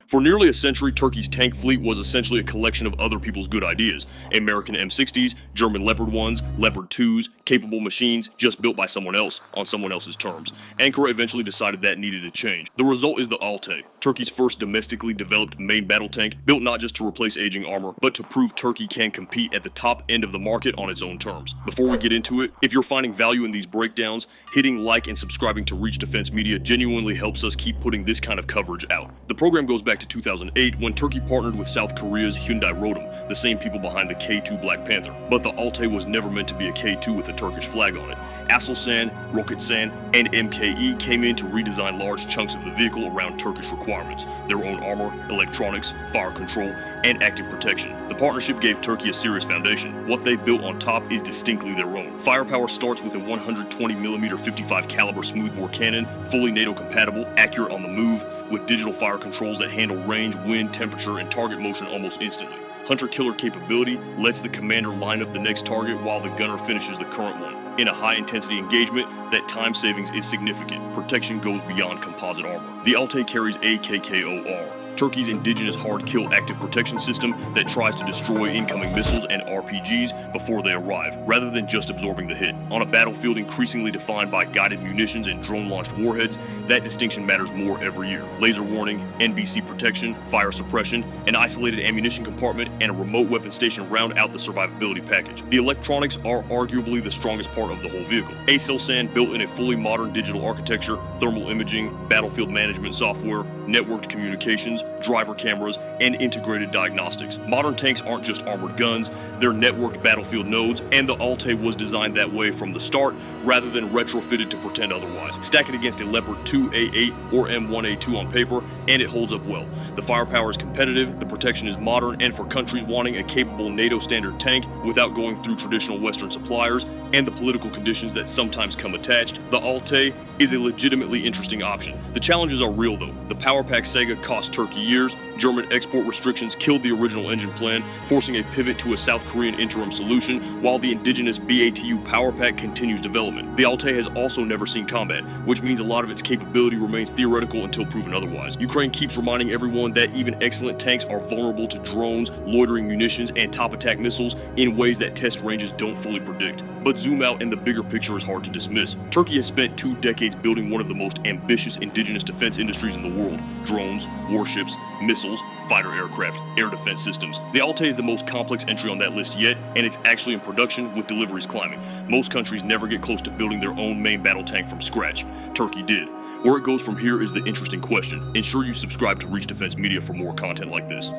For nearly a century, Turkey's tank fleet was essentially a collection of other people's good ideas. American M60s, German Leopard 1s, Leopard 2s, capable machines just built by someone else, on someone else's terms. Ankara eventually decided that needed a change. The result is the Altay, Turkey's first domestically developed main battle tank, built not just to replace aging armor, but to prove Turkey can compete at the top end of the market on its own terms. Before we get into it, if you're finding value in these breakdowns, hitting like and subscribing to Reach Defense Media genuinely helps us keep putting this kind of coverage out. The program goes back to 2008 when Turkey partnered with South Korea's Hyundai Rotem, the same people behind the K2 Black Panther. But the Altay was never meant to be a K2 with a Turkish flag on it. Aselsan, Roketsan, and MKE came in to redesign large chunks of the vehicle around Turkish requirements, their own armor, electronics, fire control, and active protection. The partnership gave Turkey a serious foundation. What they built on top is distinctly their own. Firepower starts with a 120mm 55 caliber smoothbore cannon, fully NATO compatible, accurate on the move, with digital fire controls that handle range, wind, temperature, and target motion almost instantly. Hunter-killer capability lets the commander line up the next target while the gunner finishes the current one. In a high-intensity engagement, that time savings is significant. Protection goes beyond composite armor. The Altay carries AKKOR, Turkey's indigenous hard-kill active protection system that tries to destroy incoming missiles and RPGs before they arrive, rather than just absorbing the hit. On a battlefield increasingly defined by guided munitions and drone-launched warheads, that distinction matters more every year. Laser warning, NBC protection, fire suppression, an isolated ammunition compartment, and a remote weapon station round out the survivability package. The electronics are arguably the strongest part of the whole vehicle. Aselsan built in a fully modern digital architecture, thermal imaging, battlefield management software, networked communications, driver cameras, and integrated diagnostics. Modern tanks aren't just armored guns, they're networked battlefield nodes, and the Altay was designed that way from the start, rather than retrofitted to pretend otherwise. Stack it against a Leopard 2 A8 or M1A2 on paper, and it holds up well. The firepower is competitive, the protection is modern, and for countries wanting a capable NATO standard tank without going through traditional Western suppliers and the political conditions that sometimes come attached, the Altay is a legitimately interesting option. The challenges are real though. The powerpack saga cost Turkey years, German export restrictions killed the original engine plan, forcing a pivot to a South Korean interim solution, while the indigenous BATU powerpack continues development. The Altay has also never seen combat, which means a lot of its capability remains theoretical until proven otherwise. Ukraine keeps reminding everyone that even excellent tanks are vulnerable to drones, loitering munitions, and top attack missiles in ways that test ranges don't fully predict. But zoom out and the bigger picture is hard to dismiss. Turkey has spent 2 decades building one of the most ambitious indigenous defense industries in the world. Drones, warships, missiles, fighter aircraft, air defense systems. The Altay is the most complex entry on that list yet, and it's actually in production with deliveries climbing. Most countries never get close to building their own main battle tank from scratch. Turkey did. Where it goes from here is the interesting question. Ensure you subscribe to Reach Defense Media for more content like this.